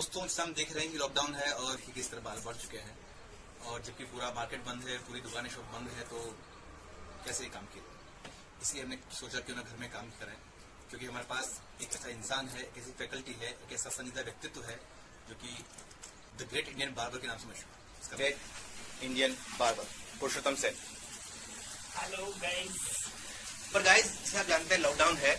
दोस्तों हम देख रहे हैं कि लॉकडाउन है और ही किस तरह बाल बढ़ चुके हैं और जबकि पूरा मार्केट बंद है, पूरी दुकानें शॉप बंद है, तो कैसे काम किया। इसलिए हमने सोचा क्यों ना घर में काम करें, क्योंकि हमारे पास एक ऐसा इंसान है, एक ऐसी फैकल्टी है, एक ऐसा संजीदा व्यक्तित्व है जो कि द ग्रेट इंडियन बार्बर के नाम से मशहूर है। Great Indian barber Purushottam Sen. Hello guys. पर गाइस, जैसे आप जानते हैं लॉकडाउन है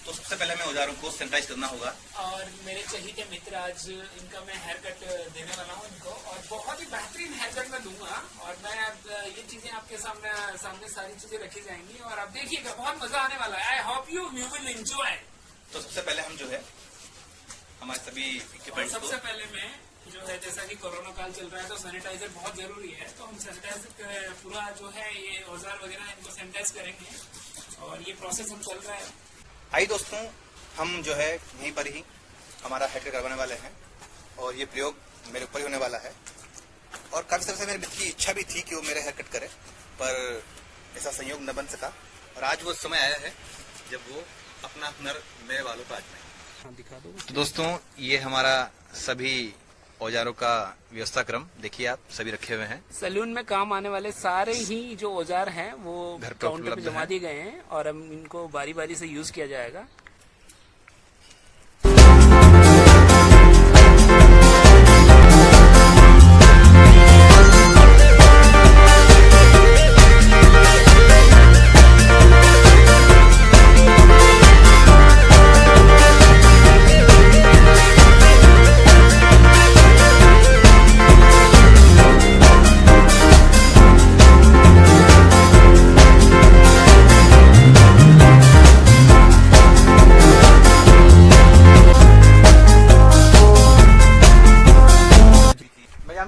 तो सबसे पहले हमें औजारों को सैनिटाइज करना होगा। और मेरे चहीते मित्र, आज इनका मैं हेयर कट देने वाला हूँ इनको, और बहुत ही बेहतरीन हेयर कट मैं दूंगा। और मैं अब ये चीजें आपके सामने सारी चीजें रखी जाएंगी और आप देखिएगा, बहुत मजा आने वाला है। I hope you will enjoy. तो सबसे पहले हम जो है हमारे सभी इक्विपमेंट्स सबसे पहले मैं जो है, जैसा कि कोरोना काल चल रहा है तो सैनिटाइजर बहुत जरूरी है, तो हम सैनिटाइजर पूरा जो है ये औजार वगैरह इनको सैनिटाइज करेंगे और ये प्रोसेस हम चल रहा है। आइए दोस्तों, हम जो है यहीं पर ही हमारा हेयर कट करवाने वाले हैं और ये प्रयोग मेरे ऊपर ही होने वाला है। और काफी समय से मेरे मित्र की इच्छा भी थी कि वो मेरे हेयर कट करे, पर ऐसा संयोग न बन सका और आज वो समय आया है जब वो अपना हुनर मेरे वालों को आजमाए। दिखा दो। तो दोस्तों, ये हमारा सभी औजारों का व्यवस्था क्रम देखिए, आप सभी रखे हुए हैं। सैलून में काम आने वाले सारे ही जो औजार हैं वो घर पर काउंटर पे उपलब्ध जमा हैं। दिए गए हैं और हम इनको बारी बारी से यूज किया जाएगा।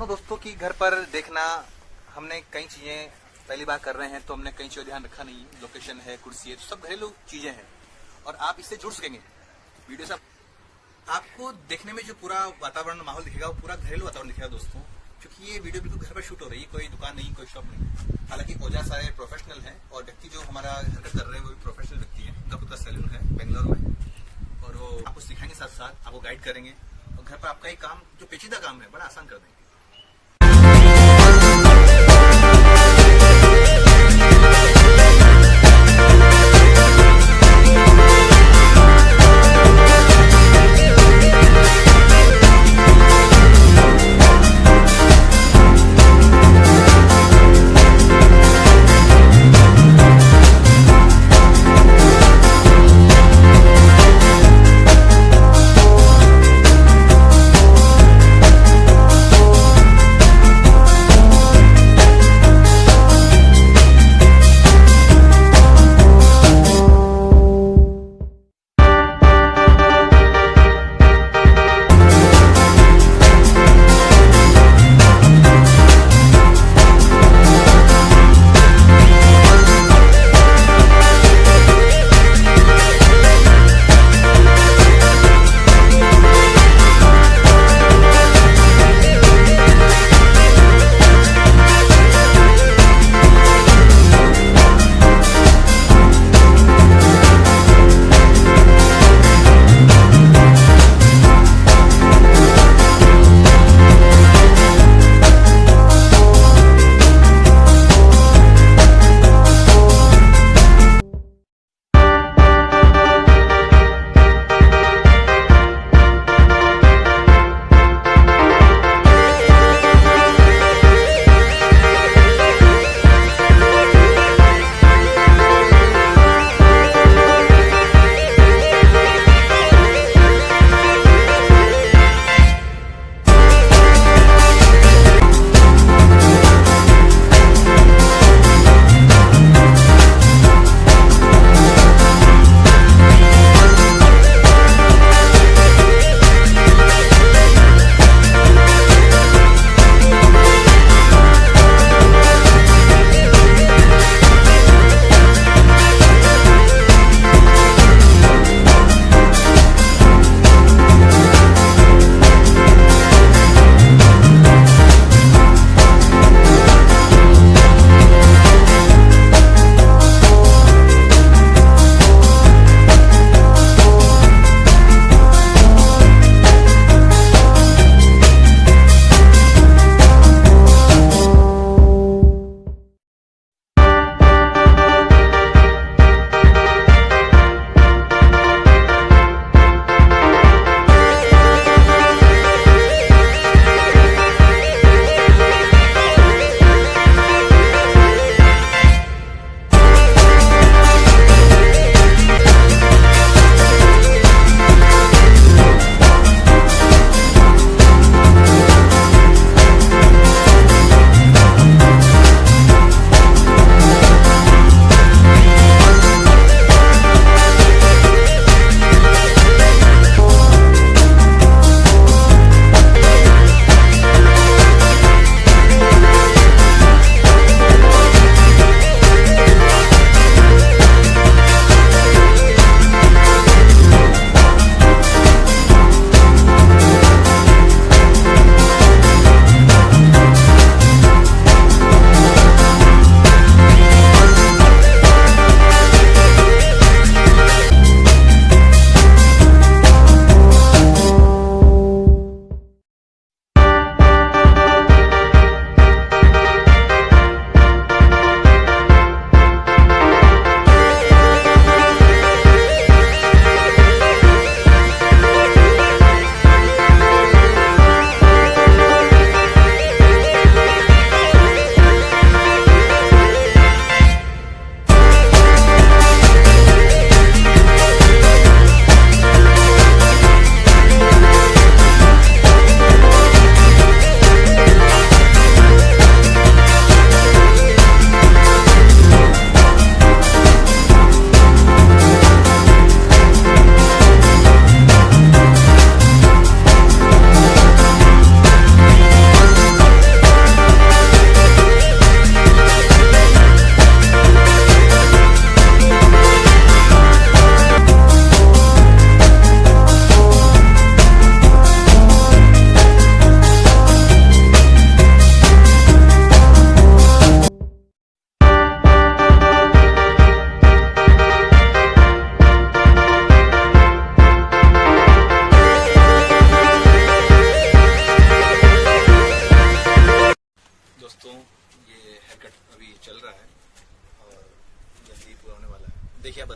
दोस्तों की घर पर देखना, हमने कई चीजें पहली बार कर रहे हैं तो हमने कई चीजों ध्यान रखा नहीं। लोकेशन है, कुर्सी है, तो सब घरेलू चीजें हैं और आप इससे जुड़ सकेंगे। वीडियो सब आपको देखने में जो पूरा वातावरण माहौल दिखेगा वो पूरा घरेलू वातावरण दिखेगा दोस्तों, क्योंकि ये वीडियो बिल्कुल घर पर शूट हो रही है, कोई दुकान नहीं, कोई शॉप नहीं। हालांकि औजार सारे प्रोफेशनल हैं और व्यक्ति जो हमारा हरकत कर रहे हैं वो भी प्रोफेशनल व्यक्ति है। उनका खुद का सैलून है बेंगलोर में और वो आपको सिखाएंगे, साथ साथ आपको गाइड करेंगे और घर पर आपका एक काम जो पेचीदा काम है बड़ा आसान कर देंगे।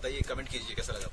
बताइए, कमेंट कीजिए कैसा लगा।